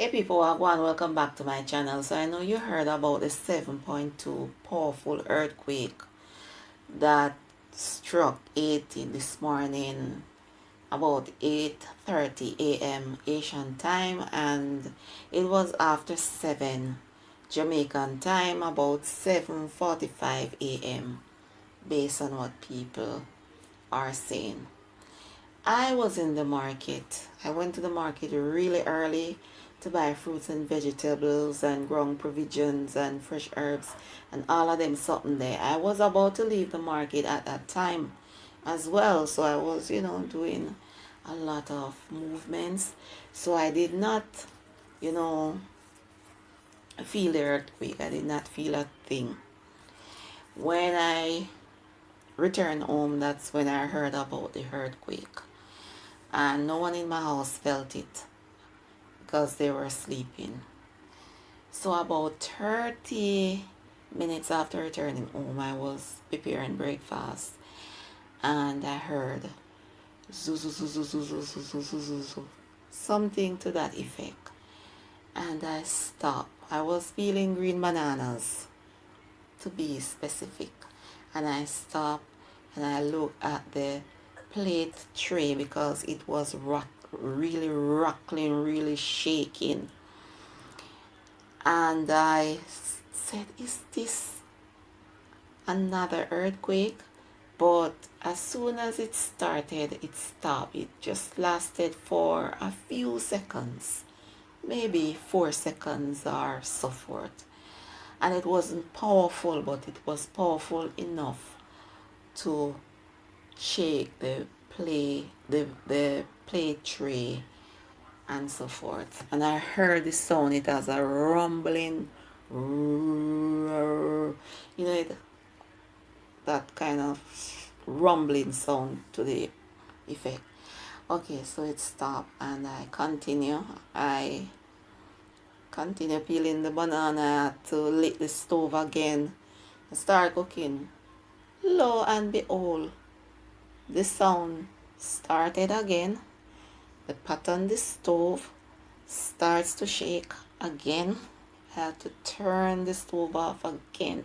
Hey people, welcome back to my channel. So I know you heard about the 7.2 powerful earthquake that struck Haiti this morning about 8:30 a.m. Asian time, and it was after 7 Jamaican time, about 7:45 a.m. based on what people are saying. I was in the market. I went to the market really early to buy fruits and vegetables and ground provisions and fresh herbs and all of them something there. I was about to leave the market at that time as well. So I was, doing a lot of movements. So I did not, you know, feel the earthquake. I did not feel a thing. When I returned home, that's when I heard about the earthquake. And no one in my house felt it because they were sleeping. So about 30 minutes after returning home, I was preparing breakfast and I heard zoo, zoo, zoo, zoo, zoo, zoo, zoo, zoo, zoo, zoo, zoo, something to that effect. And I stopped. I was peeling green bananas, to be specific. And I stopped and I looked at the plate tray because it was really rattling, really shaking. And I said, is this another earthquake? But as soon as it started, it stopped. It just lasted for a few seconds, maybe 4 seconds or so forth. And it wasn't powerful, but it was powerful enough to shake the plate tray and so forth. And I heard the sound. It has a rumbling, that kind of rumbling sound to the effect. Okay, so it stopped and I continue peeling the banana to lick the stove again and start cooking. Lo and behold, the sound started again. The pot on the stove starts to shake again. I had to turn the stove off again.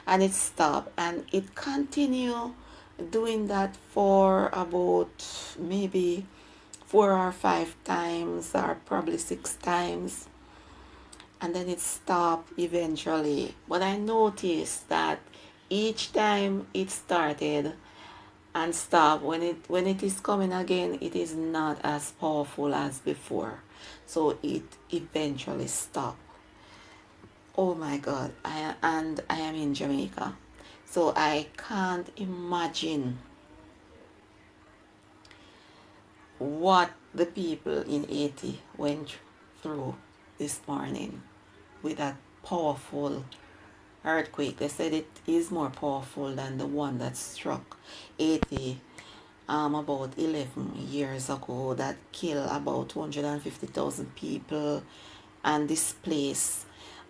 And it stopped, and it continued doing that for about maybe 4 or 5 times or probably 6 times, and then it stopped eventually. But I noticed that each time it started and stopped, when it is coming again, it is not as powerful as before, so it eventually stopped. Oh my God, I am in Jamaica, so I can't imagine what the people in Haiti went through this morning with that powerful earthquake. They said it is more powerful than the one that struck Haiti about 11 years ago, that killed about 250,000 people and displaced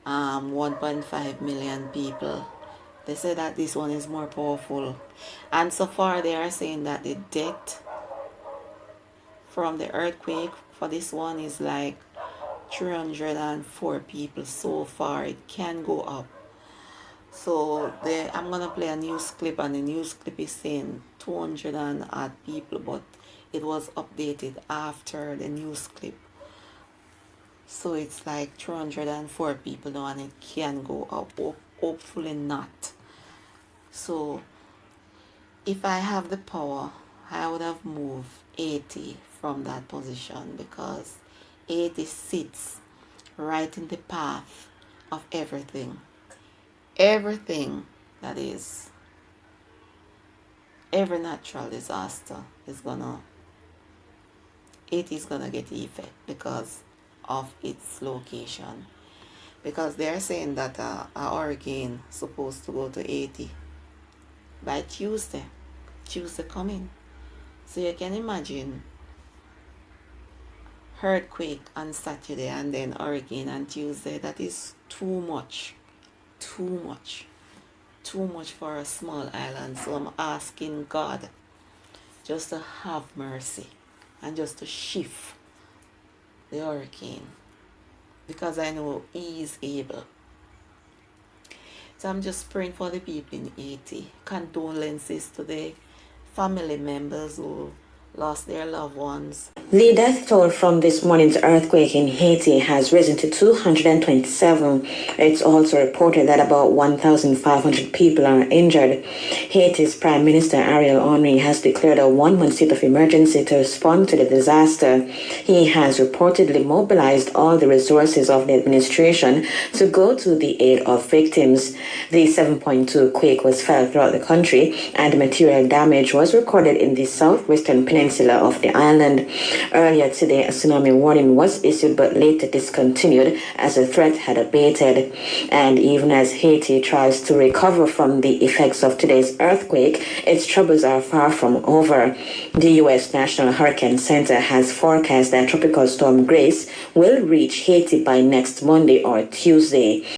1.5 million people. They say that this one is more powerful, and so far they are saying that the death from the earthquake for this one is like 304 people so far. It can go up. So I'm gonna play a news clip, and the news clip is saying 200 and odd people, but it was updated after the news clip. So it's like 304 people now, and it can go up. Hopefully not. So if I have the power, I would have moved 80 from that position, because 80 sits right in the path of everything. Everything that is, every natural disaster is gonna, it is gonna get effect because of its location. Because they're saying that a hurricane supposed to go to Haiti by Tuesday coming. So you can imagine earthquake on Saturday and then hurricane on Tuesday. That is too much. Too much. Too much for a small island. So I'm asking God just to have mercy and just to shift the hurricane because I know He is able. So I'm just praying for the people in Haiti. Condolences to the family members who lost their loved ones. The death toll from this morning's earthquake in Haiti has risen to 227. It's also reported that about 1,500 people are injured. Haiti's Prime Minister Ariel Henry has declared a one-month state of emergency to respond to the disaster. He has reportedly mobilized all the resources of the administration to go to the aid of victims. The 7.2 quake was felt throughout the country, and material damage was recorded in the southwestern peninsula of the island. Earlier today, a tsunami warning was issued but later discontinued as the threat had abated. And even as Haiti tries to recover from the effects of today's earthquake, its troubles are far from over. The U.S. National Hurricane Center has forecast that Tropical Storm Grace will reach Haiti by next Monday or Tuesday.